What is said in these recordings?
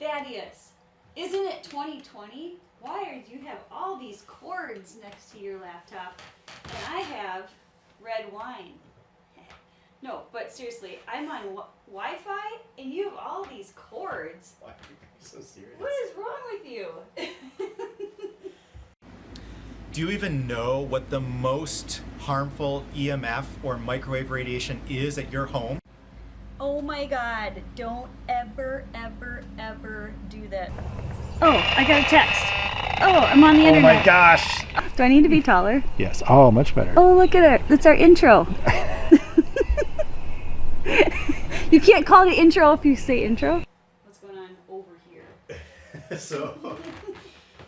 Thaddeus, isn't it 2020? Why do you have all these cords next to your laptop? And I have red wine. No, but seriously, I'm on Wi-Fi and you have all these cords. Why are you so serious? What is wrong with you? Do you even know what the most harmful EMF or microwave radiation is at your home? Oh my God, don't ever, ever, ever do that. Oh, I got a text. Oh, I'm on the internet. Oh my gosh. Do I need to be taller? Yes. Oh, much better. Oh, look at it. That's our intro. You can't call it intro if you say intro. What's going on over here? So,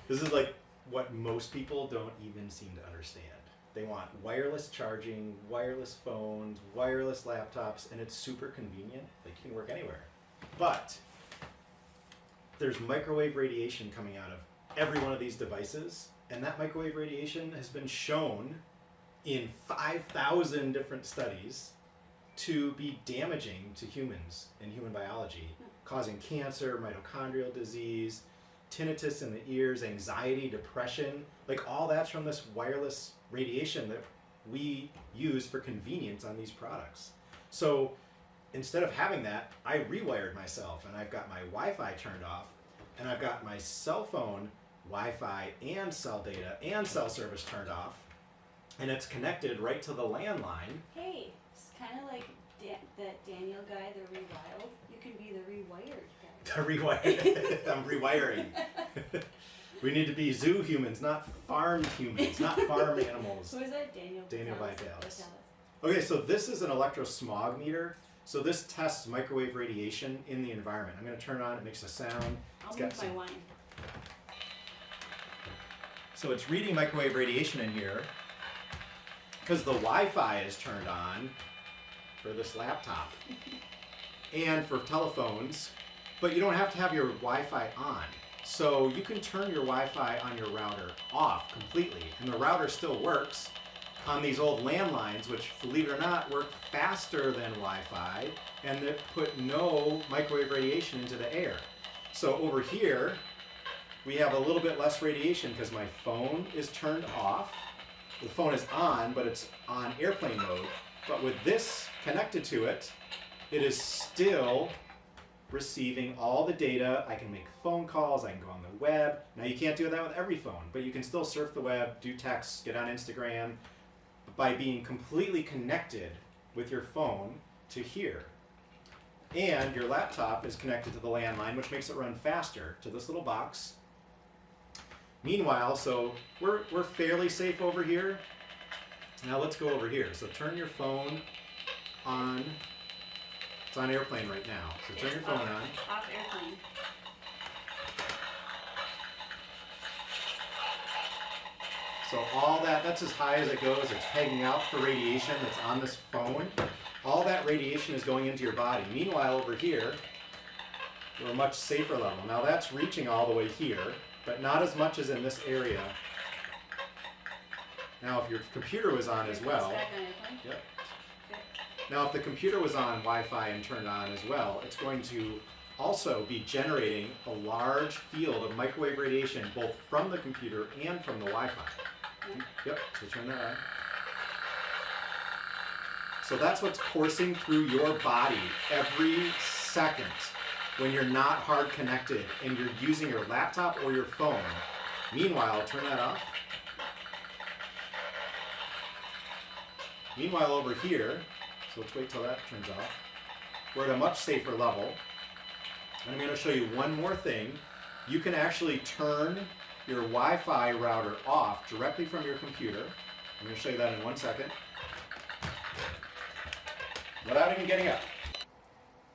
this is like what most people don't even seem to understand. They want wireless charging, wireless phones, wireless laptops, and it's super convenient. Like, you can work anywhere. But there's microwave radiation coming out of every one of these devices, and that microwave radiation has been shown in 5,000 different studies to be damaging to humans and human biology, causing cancer, mitochondrial disease, tinnitus in the ears, anxiety, depression, like all that's from this wireless radiation that we use for convenience on these products. So instead of having that, I rewired myself, and I've got my Wi-Fi turned off, and I've got my cell phone Wi-Fi and cell data and cell service turned off, and it's connected right to the landline. Hey, it's kind of like that Daniel guy, the Rewild. You can be the Rewired guy. The rewired. I'm rewiring. We need to be zoo humans, not farmed humans, not farm animals. Who is that? Daniel Vitalis. Okay, so this is an electrosmog meter. So this tests microwave radiation in the environment. I'm going to turn it on. It makes a sound. I'll move my wine. So it's reading microwave radiation in here because the Wi-Fi is turned on for this laptop and for telephones, but you don't have to have your Wi-Fi on. So you can turn your Wi-Fi on your router off completely, and the router still works on these old landlines, which, believe it or not, work faster than Wi-Fi, and that put no microwave radiation into the air. So over here, we have a little bit less radiation because my phone is turned off. The phone is on, but it's on airplane mode. But with this connected to it, it is still receiving all the data. I can make phone calls, I can go on the web. Now you can't do that with every phone, but you can still surf the web, do texts, get on Instagram by being completely connected with your phone to here. And your laptop is connected to the landline, which makes it run faster to this little box. Meanwhile, so we're fairly safe over here. Now let's go over here. So turn your phone on. It's on airplane right now. So turn your phone on. Off airplane. So all that's as high as it goes. It's pegging out for radiation that's on this phone. All that radiation is going into your body. Meanwhile, over here, we're a much safer level. Now that's reaching all the way here, but not as much as in this area. Now if your computer was on as well. Back on airplane? Yep. Okay. Now if the computer was on Wi-Fi and turned on as well, it's going to also be generating a large field of microwave radiation both from the computer and from the Wi-Fi. Yep, so turn that on. So that's what's coursing through your body every second when you're not hard connected and you're using your laptop or your phone. Meanwhile, turn that off. Meanwhile, over here, so let's wait till that turns off. We're at a much safer level. And I'm going to show you one more thing. You can actually turn your Wi-Fi router off directly from your computer. I'm going to show you that in 1 second. Without even getting up.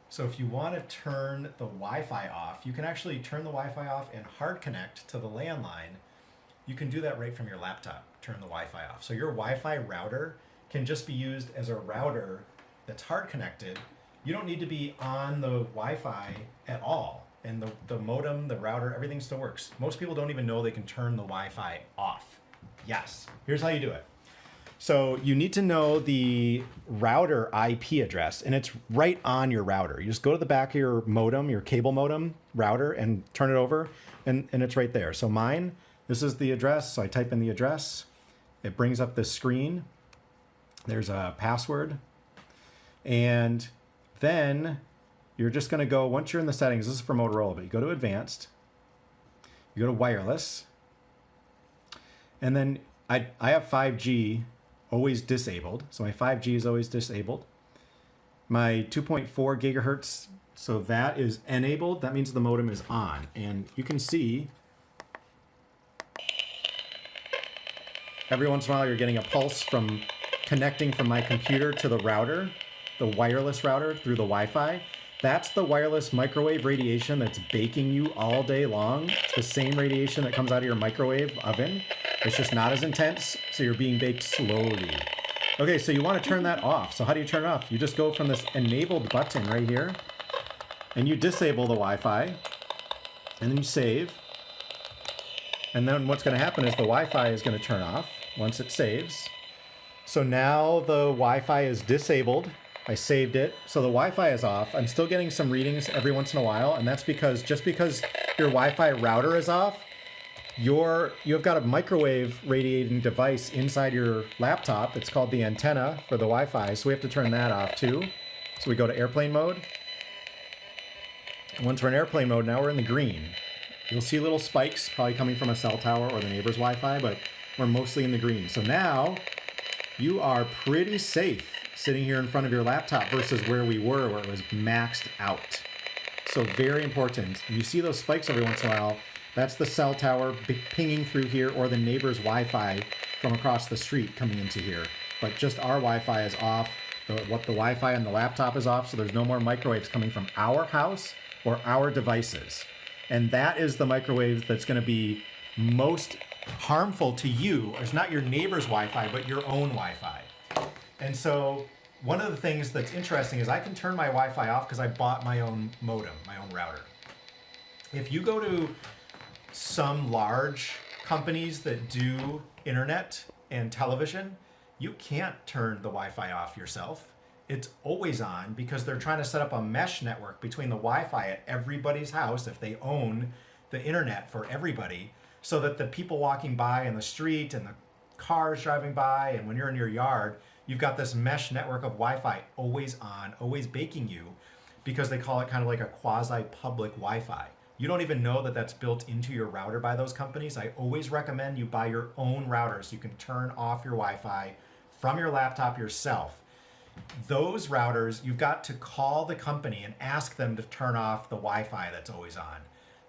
So if you want to turn the Wi-Fi off, you can actually turn the Wi-Fi off and hard connect to the landline. You can do that right from your laptop, turn the Wi-Fi off. So your Wi-Fi router can just be used as a router that's hard connected. You don't need to be on the Wi-Fi at all. And the modem, the router, everything still works. Most people don't even know they can turn the Wi-Fi off. Yes, here's how you do it. So you need to know the router IP address, and it's right on your router. You just go to the back of your modem, your cable modem router, and turn it over, and it's right there. So mine, this is the address. So I type in the address. It brings up this screen. There's a password. And then you're just going to go, once you're in the settings, this is for Motorola, but you go to advanced, you go to wireless, and then I have 5G always disabled. So my 5G is always disabled. My 2.4 gigahertz, so that is enabled. That means the modem is on. And you can see every once in a while you're getting a pulse from connecting from my computer to the router, the wireless router through the Wi-Fi. That's the wireless microwave radiation that's baking you all day long. It's the same radiation that comes out of your microwave oven. It's just not as intense, so you're being baked slowly. Okay, so you want to turn that off. So how do you turn it off? You just go from this enabled button right here, and you disable the Wi-Fi, and then you save. And then what's going to happen is the Wi-Fi is going to turn off once it saves. So now the Wi-Fi is disabled. I saved it. So the Wi-Fi is off. I'm still getting some readings every once in a while, and that's because just because your Wi-Fi router is off, you've got a microwave radiating device inside your laptop. It's called the antenna for the Wi-Fi, so we have to turn that off too. So we go to airplane mode. And once we're in airplane mode, now we're in the green. You'll see little spikes probably coming from a cell tower or the neighbor's Wi-Fi, but we're mostly in the green. So now you are pretty safe sitting here in front of your laptop versus where we were, where it was maxed out. So very important. You see those spikes every once in a while. That's the cell tower pinging through here, or the neighbor's Wi-Fi from across the street coming into here. But just our Wi-Fi is off. The Wi-Fi on the laptop is off, so there's no more microwaves coming from our house or our devices. And that is the microwave that's going to be most harmful to you. It's not your neighbor's Wi-Fi, but your own Wi-Fi. And so one of the things that's interesting is I can turn my Wi-Fi off because I bought my own modem, my own router. If you go to some large companies that do internet and television, you can't turn the Wi-Fi off yourself. It's always on because they're trying to set up a mesh network between the Wi-Fi at everybody's house if they own the internet for everybody, so that the people walking by in the street and the cars driving by and when you're in your yard, you've got this mesh network of Wi-Fi always on, always baking you, because they call it kind of like a quasi-public Wi-Fi. You don't even know that that's built into your router by those companies. I always recommend you buy your own router so you can turn off your Wi-Fi from your laptop yourself. Those routers, you've got to call the company and ask them to turn off the Wi-Fi that's always on.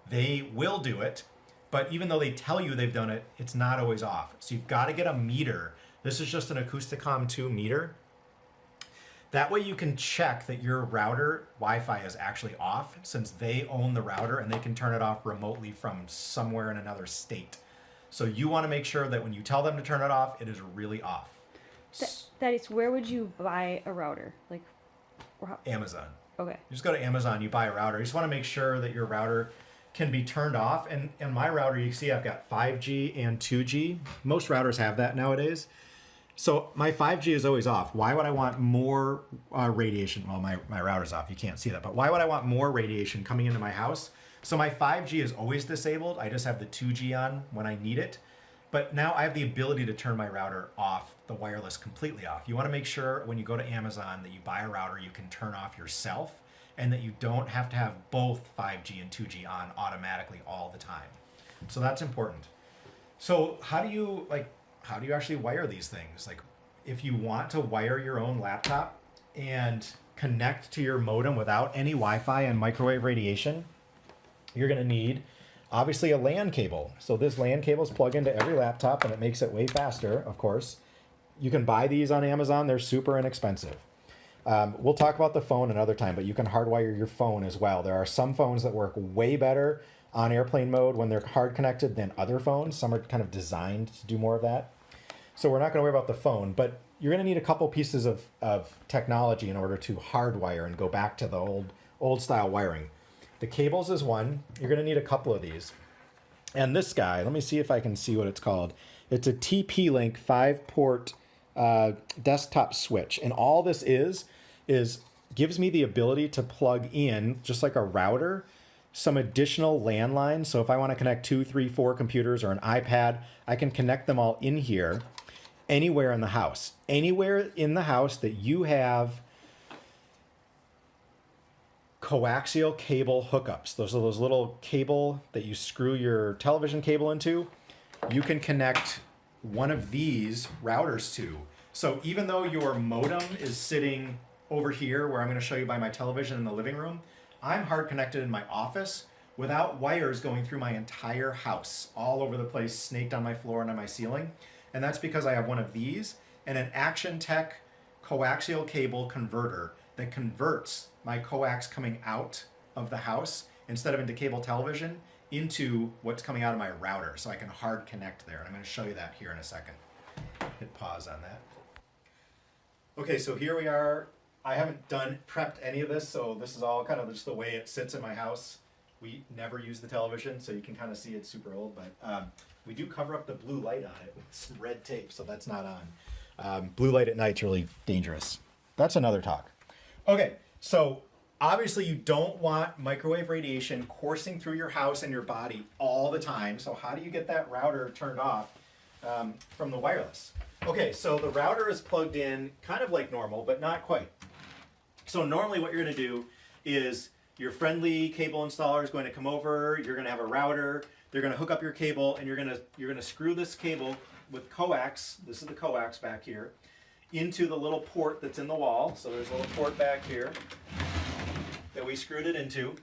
They will do it, but even though they tell you they've done it, it's not always off. So you've got to get a meter. This is just an Acousticom 2 meter. That way you can check that your router Wi-Fi is actually off, since they own the router and they can turn it off remotely from somewhere in another state. So you want to make sure that when you tell them to turn it off, it is really off. That is, where would you buy a router? Like, Amazon. Okay. You just go to Amazon, you buy a router. You just want to make sure that your router can be turned off. And my router, you see I've got 5G and 2G. Most routers have that nowadays. So my 5G is always off. Why would I want more radiation? Well, my router's off. You can't see that. But why would I want more radiation coming into my house? So my 5G is always disabled. I just have the 2G on when I need it. But now I have the ability to turn my router off, the wireless completely off. You want to make sure when you go to Amazon that you buy a router you can turn off yourself, and that you don't have to have both 5G and 2G on automatically all the time. So that's important. So how do you actually wire these things? Like, if you want to wire your own laptop and connect to your modem without any Wi-Fi and microwave radiation, you're going to need obviously a LAN cable. So this LAN cable is plugged into every laptop, and it makes it way faster, of course. You can buy these on Amazon. They're super inexpensive. We'll talk about the phone another time, but you can hardwire your phone as well. There are some phones that work way better on airplane mode when they're hard connected than other phones. Some are kind of designed to do more of that. So we're not going to worry about the phone, but you're going to need a couple pieces of technology in order to hardwire and go back to the old style wiring. The cables is one. You're going to need a couple of these. And this guy, let me see if I can see what it's called. It's a TP-Link 5-port desktop switch. And all this is gives me the ability to plug in, just like a router, some additional landlines. So if I want to connect 2, 3, 4 computers or an iPad, I can connect them all in here anywhere in the house. Anywhere in the house that you have coaxial cable hookups. Those are those little cable that you screw your television cable into. You can connect one of these routers to. So even though your modem is sitting over here, where I'm going to show you by my television in the living room, I'm hard connected in my office without wires going through my entire house, all over the place, snaked on my floor and on my ceiling. And that's because I have one of these and an Action Tech coaxial cable converter that converts my coax coming out of the house, instead of into cable television, into what's coming out of my router. So I can hard connect there. And I'm going to show you that here in a second. Hit pause on that. Okay, so here we are. I haven't prepped any of this, so this is all kind of just the way it sits in my house. We never use the television, so you can kind of see it's super old, but we do cover up the blue light on it with some red tape, so that's not on. Blue light at night's really dangerous. That's another talk. Okay, so obviously you don't want microwave radiation coursing through your house and your body all the time, so how do you get that router turned off from the wireless? Okay, so the router is plugged in kind of like normal, but not quite. So normally what you're going to do is your friendly cable installer is going to come over, you're going to have a router, they're going to hook up your cable, and you're going to screw this cable with coax, this is the coax back here, into the little port that's in the wall. So there's a little port back here that we screwed it into.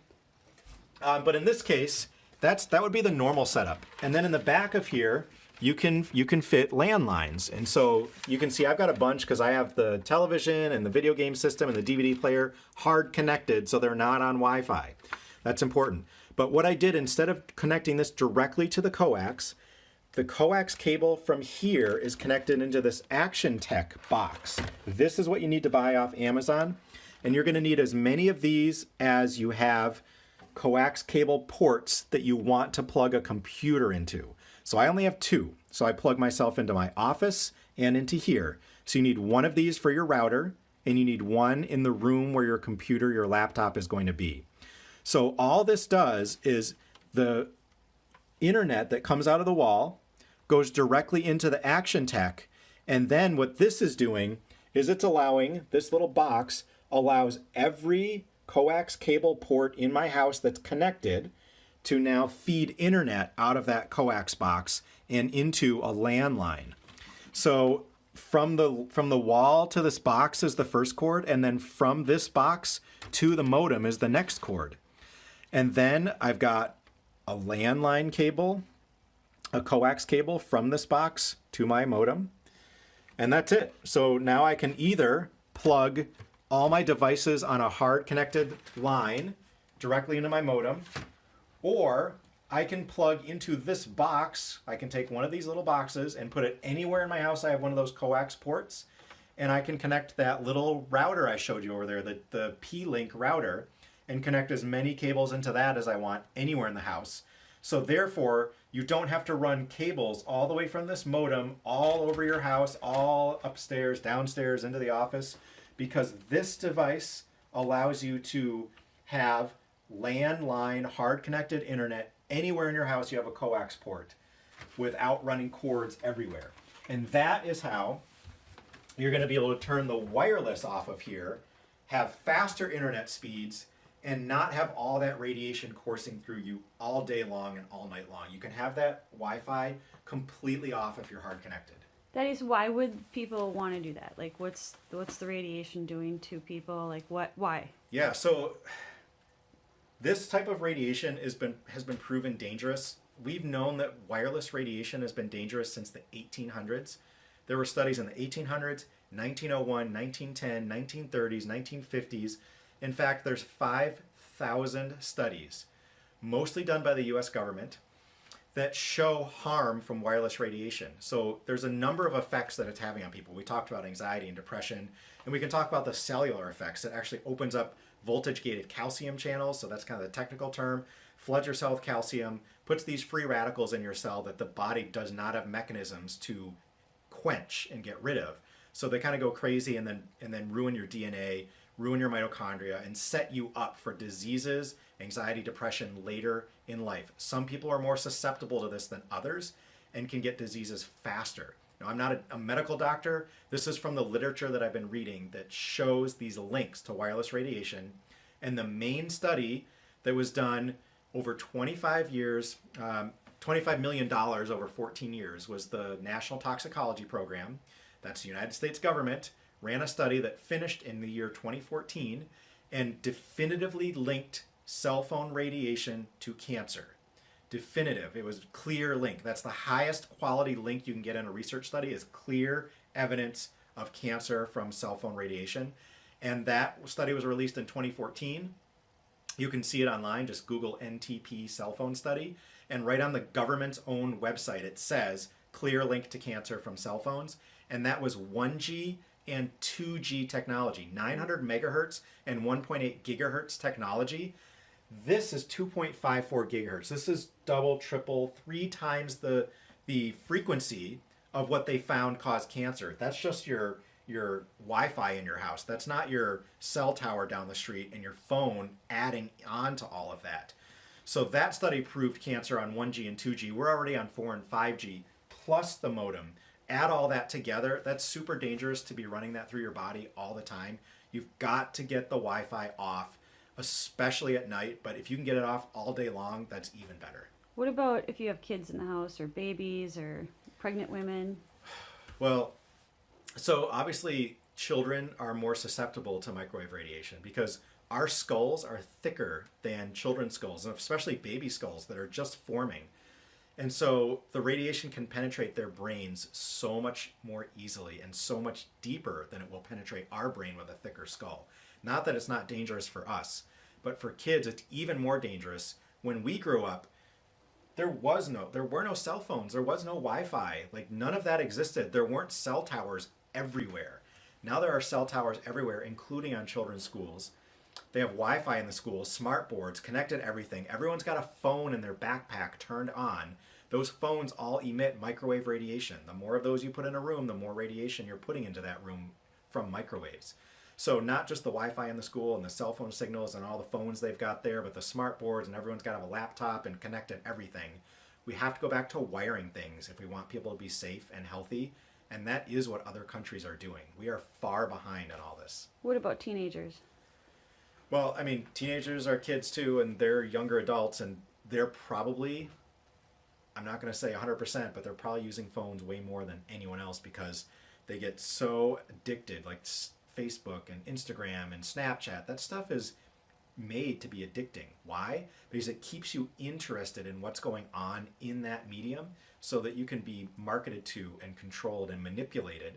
But in this case, that would be the normal setup. And then in the back of here, you can fit landlines. And so you can see I've got a bunch because I have the television and the video game system and the DVD player hard connected, so they're not on Wi-Fi. That's important. But what I did, instead of connecting this directly to the coax cable from here is connected into this Action Tech box. This is what you need to buy off Amazon. And you're going to need as many of these as you have coax cable ports that you want to plug a computer into. So I only have 2. So I plug myself into my office and into here. So you need one of these for your router, and you need one in the room where your computer, your laptop is going to be. So all this does is the internet that comes out of the wall goes directly into the Action Tech. And then what this is doing is it's allowing, this little box allows every coax cable port in my house that's connected to now feed internet out of that coax box and into a landline. So from the wall to this box is the first cord, and then from this box to the modem is the next cord. And then I've got a landline cable, a coax cable from this box to my modem, and that's it. So now I can either plug all my devices on a hard connected line directly into my modem, or I can plug into this box. I can take one of these little boxes and put it anywhere in my house. I have one of those coax ports, and I can connect that little router I showed you over there, the P-Link router, and connect as many cables into that as I want anywhere in the house. So therefore, you don't have to run cables all the way from this modem all over your house, all upstairs, downstairs, into the office, because this device allows you to have landline, hard-connected internet anywhere in your house you have a coax port without running cords everywhere. And that is how you're going to be able to turn the wireless off of here, have faster internet speeds, and not have all that radiation coursing through you all day long and all night long. You can have that Wi-Fi completely off if you're hard connected. That is, why would people want to do that? Like, what's the radiation doing to people? Like, why? Yeah, so this type of radiation has been proven dangerous. We've known that wireless radiation has been dangerous since the 1800s. There were studies in the 1800s, 1901, 1910, 1930s, 1950s. In fact, there's 5,000 studies, mostly done by the US government, that show harm from wireless radiation. So there's a number of effects that it's having on people. We talked about anxiety and depression, and we can talk about the cellular effects. It actually opens up voltage-gated calcium channels, so that's kind of the technical term, floods your cell with calcium, puts these free radicals in your cell that the body does not have mechanisms to quench and get rid of. So they kind of go crazy and then ruin your DNA, ruin your mitochondria, and set you up for diseases, anxiety, depression later in life. Some people are more susceptible to this than others and can get diseases faster. Now, I'm not a medical doctor. This is from the literature that I've been reading that shows these links to wireless radiation. And the main study that was done over 25 years, $25 million over 14 years, was the National Toxicology Program. That's the United States government, ran a study that finished in the year 2014 and definitively linked cell phone radiation to cancer. Definitive. It was clear link. That's the highest quality link you can get in a research study, is clear evidence of cancer from cell phone radiation. And that study was released in 2014. You can see it online. Just Google NTP cell phone study. And right on the government's own website, it says clear link to cancer from cell phones. And that was 1G and 2G technology, 900 megahertz and 1.8 gigahertz technology. This is 2.54 gigahertz. This is double, triple, 3 times the frequency of what they found caused cancer. That's just your Wi-Fi in your house. That's not your cell tower down the street and your phone adding on to all of that. So that study proved cancer on 1G and 2G. We're already on 4 and 5G plus the modem. Add all that together, that's super dangerous to be running that through your body all the time. You've got to get the Wi-Fi off, especially at night, but if you can get it off all day long, that's even better. What about if you have kids in the house, or babies, or pregnant women? Well, so obviously children are more susceptible to microwave radiation because our skulls are thicker than children's skulls, and especially baby skulls that are just forming. And so the radiation can penetrate their brains so much more easily and so much deeper than it will penetrate our brain with a thicker skull. Not that it's not dangerous for us, but for kids it's even more dangerous. When we grew up, there were no cell phones, there was no Wi-Fi, like none of that existed. There weren't cell towers everywhere. Now there are cell towers everywhere, including on children's schools. They have Wi-Fi in the schools, smart boards, connected everything. Everyone's got a phone in their backpack turned on. Those phones all emit microwave radiation. The more of those you put in a room, the more radiation you're putting into that room from microwaves. So not just the Wi-Fi in the school and the cell phone signals and all the phones they've got there, but the smart boards, and everyone's got to have a laptop and connected everything. We have to go back to wiring things if we want people to be safe and healthy. And that is what other countries are doing. We are far behind on all this. What about teenagers? Well, I mean, teenagers are kids too, and they're younger adults, and they're probably, I'm not going to say 100%, but they're probably using phones way more than anyone else because they get so addicted, like Facebook and Instagram and Snapchat. That stuff is made to be addicting. Why? Because it keeps you interested in what's going on in that medium so that you can be marketed to and controlled and manipulated.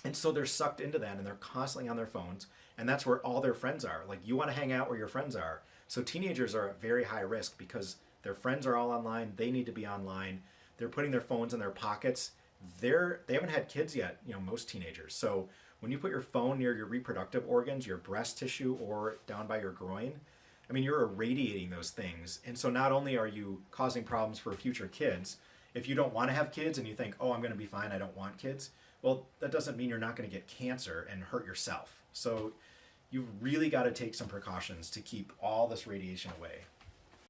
And so they're sucked into that, and they're constantly on their phones, and that's where all their friends are. Like, you want to hang out where your friends are. So teenagers are at very high risk because their friends are all online. They need to be online. They're putting their phones in their pockets. They haven't had kids yet, most teenagers. So when you put your phone near your reproductive organs, your breast tissue, or down by your groin, I mean, you're irradiating those things. And so not only are you causing problems for future kids, if you don't want to have kids and you think, oh, I'm going to be fine, I don't want kids, well, that doesn't mean you're not going to get cancer and hurt yourself. So you've really got to take some precautions to keep all this radiation away.